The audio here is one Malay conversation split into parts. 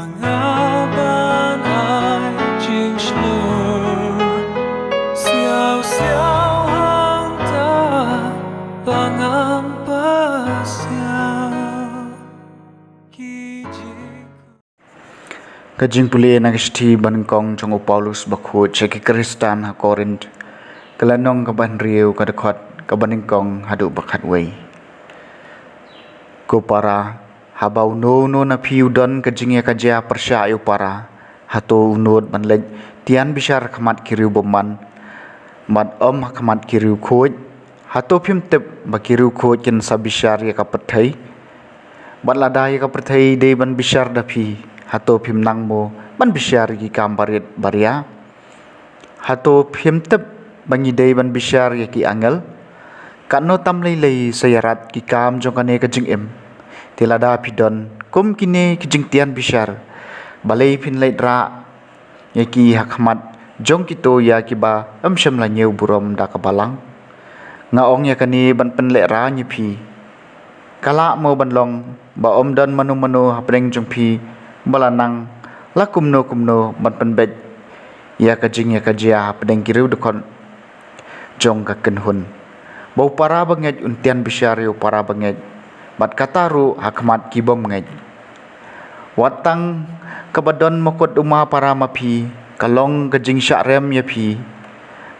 ban ai chinh slur xiao xiao hang ta bangam pasiao ki Kajing puli nagasti bankong jong Paulus bakhu ceki Kristan ha Korint kelanong kaban riu kadekot kabaningkong hadu bakat wei ko para habau no na piudon kajingya kajia persya ayu para hato unod manlej tian bishar khamat kiriu boman mat khamat kiriu khoj hato phim tep bakiriu khoj ken sabishar ya kapathai balada ya kapathai de ban bishar dapi hato phim nang mo ban bishar ki kam barit baria hato phim tep bangi de ban bishar ya ki angel kano tam lei sayarat ki kam jong kane kajing em tilada pidon kum kine kijing tian bishar balei phin lei dra ya ki hakmat jong kito ya ki ba sham la nyeu burom da kabalang nga ong ya kani ban pen le ra nyi phi kala mo ban long ba don manu hapreng jong phi balanang la kumno ban pen bet ya kajing ya kajia pedeng kiru dekon jong ka kenhun bau para banget untian bishar yo para banget bat kataru hakmat kibom ngej watang kabadon mokot uma para mapi kalong kajing syarem ya pi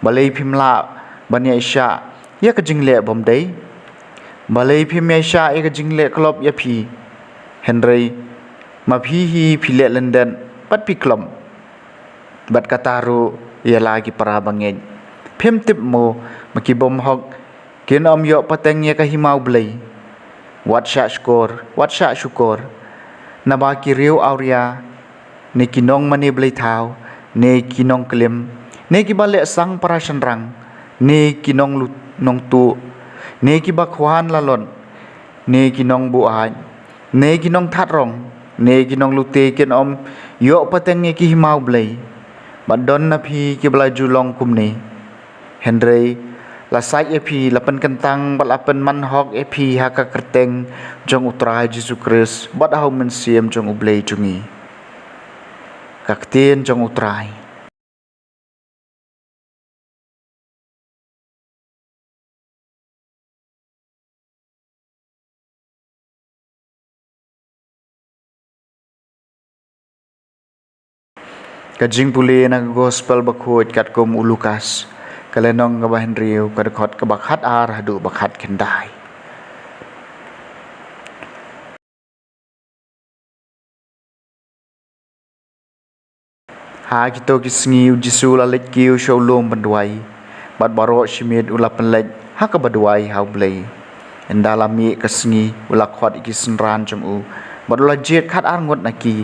balei pimla banya isya ya kajing le bom dei balei pim ya isya ya kajing le klop ya pi henry mapi hi pile lenden pat pi klom bat kataru ya lagi para banget pim tip mo makibom hok kin om yo pateng ya kahimau blei wat sya syukur naba kiriu auria ne kinong mani blei thau ne kinong klim ne kibale sang para sanrang ne kinong nong tu ne kibakhwan lalon ne kinong buai ne kinong thatrong ne kinong lute kin om yo pateng ya kahimau blei badon na phi kibla julong kumne henry lasai epi lapan kentang balapan manhok epi haka kerteng jong utrai Yesus Kristus badau mensiam jong ublei jungi kaktien jong utrai kajing puli na gospel bakhut katkom ulukas kalenong kabahan riu kadekot kabakhat ar hadu bakhat kendai ha kito kisngi jisu lalit kiu sholom bandwai bat baro shimit ula penlej ha ka badwai hau blei endalami kasngi ula khot ikisenran jamu badula jet khat ar ngot naki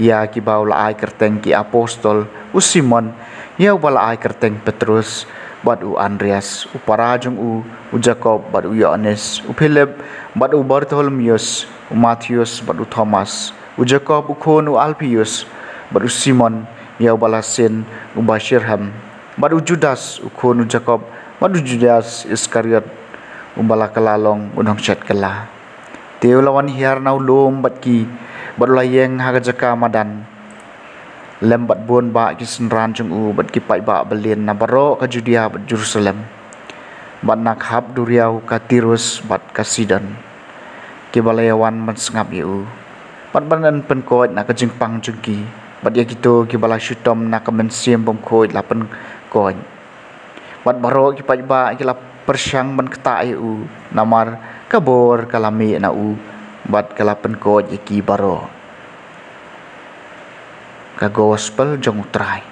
ya ki bau la ai kerteng ki apostol usimon ya bala ai kerteng Petrus bad u Andreas u Parajung u Jacob bad u Yohanes u Philip bad u Bartholomeus u Mattheus bad u Thomas u Jacob u Khon u Alpius bad u Simon ya balasin u Bashirham bad u Judas u Khon u Jacob bad u Judas Iskariot u balakalalong unong chat kala teu lawan hiar nau lom bad ki bad layeng hagajaka madan lembat bon ba kisenran jung u bat ki pai ba belien na baro ka Judea bat Jerusalem bat nak hab duriau ka Tirus bat ka Sidon ki balayawan man sengap yu bat banan pen ko na ka jingpang jungki bat ya kito ki bala syutom na ka mensiem bom ko la pen ko bat baro ki pai ba ki la persyang ban kata yu namar kabor kalami na u bat kala pen ko ki baro ka gospel jong utrai